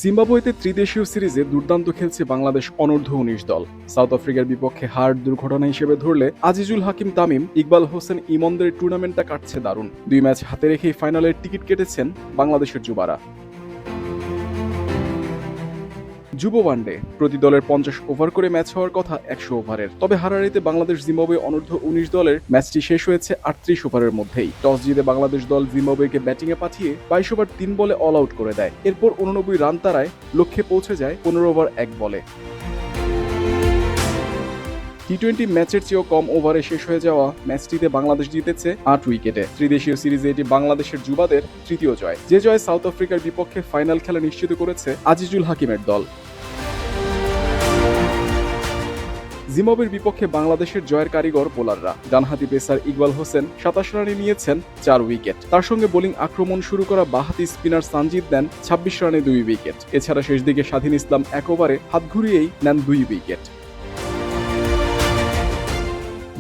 জিম্বাবুয়েতে ত্রিদেশীয় সিরিজে দুর্দান্ত খেলছে বাংলাদেশ অনূর্ধ্ব-১৯ দল। সাউথ আফ্রিকার বিপক্ষে হার দুর্ঘটনা হিসেবে ধরলে আজিজুল হাকিম তামিম, ইকবাল হোসেন ইমনদের টুর্নামেন্টটা কাটছে দারুণ। ২ ম্যাচ হাতে রেখেই ফাইনালের টিকিট কেটেছেন বাংলাদেশের যুবারা। যুব ওয়ানডে প্রতি দলের ৫০ ওভার করে ম্যাচ হওয়ার কথা ১০০ ওভারের। তবে হারারিতে বাংলাদেশ জিম্বাবুয়ে অনূর্ধ্ব-১৯ দলের ম্যাচটি শেষ হয়েছে ৩৮ ওভারের মধ্যেই। টস জিতে বাংলাদেশ দল জিম্বাবুয়েকে ব্যাটিংয়ে পাঠিয়ে ২২ ওভার ৩ বলে অল আউট করে দেয়। এরপর ৮৯ রান তাড়ায় লক্ষ্যে পৌঁছে যায় ১৫ ওভার ১ বলে। টি-২০ ম্যাচের চেয়েও কম ওভারে শেষ হয়ে যাওয়া ম্যাচটিতে বাংলাদেশ জিতেছে ৮ উইকেটে। ত্রিদেশীয় সিরিজে এটি বাংলাদেশের যুবাদের তৃতীয় জয়। যে জয় সাউথ আফ্রিকার বিপক্ষে ফাইনাল খেলা নিশ্চিত করেছে আজিজুল হাকিমের দল। জিম্বাবুয়ের বিপক্ষে বাংলাদেশের জয়ের কারিগর বোলাররা। ডানহাতি পেসার ইকবাল হোসেন ২৭ রানে নিয়েছেন ৪ উইকেট। তার সঙ্গে বোলিং আক্রমণ শুরু করা বাঁহাতি স্পিনার সানজিদ নেন ২৬ রানে ২ উইকেট। এছাড়া শেষ দিকে স্বাধীন ইসলাম এক ওভারে হাত ঘুরিয়েই নেন ২ উইকেট।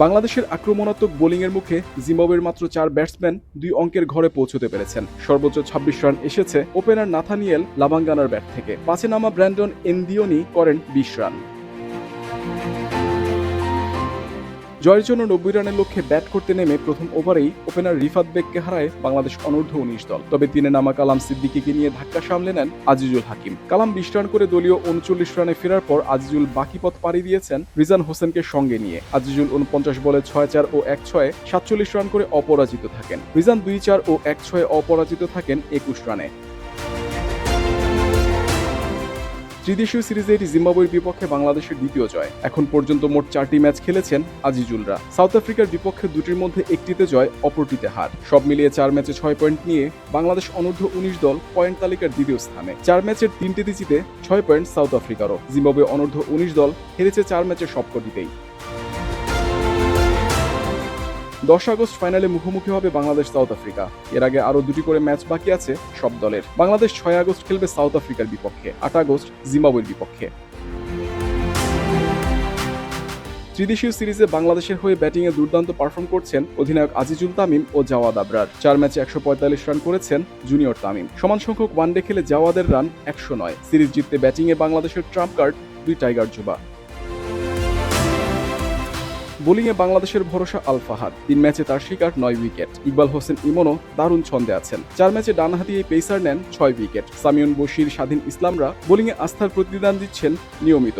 বাংলাদেশের আক্রমণাত্মক বোলিংয়ের মুখে জিম্বাবুয়ের মাত্র ৪ ব্যাটসম্যান ২ অঙ্কের ঘরে পৌঁছতে পেরেছেন। সর্বোচ্চ ২৬ রান এসেছে ওপেনার নাথানিয়েল লাবাঙ্গানার ব্যাট থেকে। পাঁচে নামা ব্র্যান্ডন এনদিওনি করেন ২০ রান। জয়ের জন্য ৯০ রানের লক্ষ্যে ব্যাট করতে নেমে প্রথম ওভারেই ওপেনার রিফাত বেগকে হারায় বাংলাদেশ অনূর্ধ্ব-১৯ দল। তবে ৩-এ নামা কালাম সিদ্দিকীকে নিয়ে ধাক্কা সামলে নেন আজিজুল হাকিম। কালাম ২০ রান করে দলীয় ৩৯ রানে ফেরার পর আজিজুল বাকি পথ পাড়ি দিয়েছেন রিজান হোসেনকে সঙ্গে নিয়ে। আজিজুল ৪৯ বলে ৬-৪ ও ১-৬ ৪৭ রান করে অপরাজিত থাকেন। রিজান ২-৪ ও ১-৬ অপরাজিত থাকেন ২১ রানে। ত্রিদেশীয় সিরিজে এটি জিম্বাবুয়ের বিপক্ষে বাংলাদেশের দ্বিতীয় জয়। এখন পর্যন্ত মোট ৪টি ম্যাচ খেলেছেন আজিজুলরা। সাউথ আফ্রিকার বিপক্ষে দুটির মধ্যে একটিতে জয়, অপরটিতে হার। সব মিলিয়ে ৪ ম্যাচে ৬ পয়েন্ট নিয়ে বাংলাদেশ অনূর্ধ্ব-১৯ দল পয়েন্ট তালিকার দ্বিতীয় স্থানে। ৪ ম্যাচের ৩টিতে জিতে ৬ পয়েন্ট সাউথ আফ্রিকারও। জিম্বাবুয়ে অনূর্ধ্ব-১৯ দল হেরেছে ৪ ম্যাচের সবকটিতেই। ১০ আগস্ট ফাইনালে মুখোমুখি হবে বাংলাদেশ সাউথ আফ্রিকা। এর আগে আরও ২টি করে ম্যাচ বাকি আছে সব দলের। বাংলাদেশ ৬ আগস্ট খেলবে সাউথ আফ্রিকার বিপক্ষে, ৮ আগস্ট জিম্বাবুয়ের বিপক্ষে। ত্রিদেশীয় সিরিজে বাংলাদেশের হয়ে ব্যাটিংয়ে দুর্দান্ত পারফর্ম করছেন অধিনায়ক আজিজুল তামিম ও জাওয়াদ আবরার। ৪ ম্যাচে ১৪৫ রান করেছেন জুনিয়র তামিম। সমান সংখ্যক ওয়ানডে খেলে জাওয়াদের রান ১০৯। সিরিজ জিততে ব্যাটিংয়ে বাংলাদেশের ট্রাম্প কার্ড ২ টাইগার যুবা। বোলিংয়ে বাংলাদেশের ভরসা আল ফাহাদ। ৩ ম্যাচে তার শিকার ৯ উইকেট। ইকবাল হোসেন ইমনও দারুণ ছন্দে আছেন। ৪ ম্যাচে ডানহাতি এই পেসার নেন ৬ উইকেট। সামিউন বশির, স্বাধীন ইসলামরা বোলিংয়ে আস্থার প্রতিদান দিচ্ছেন নিয়মিত।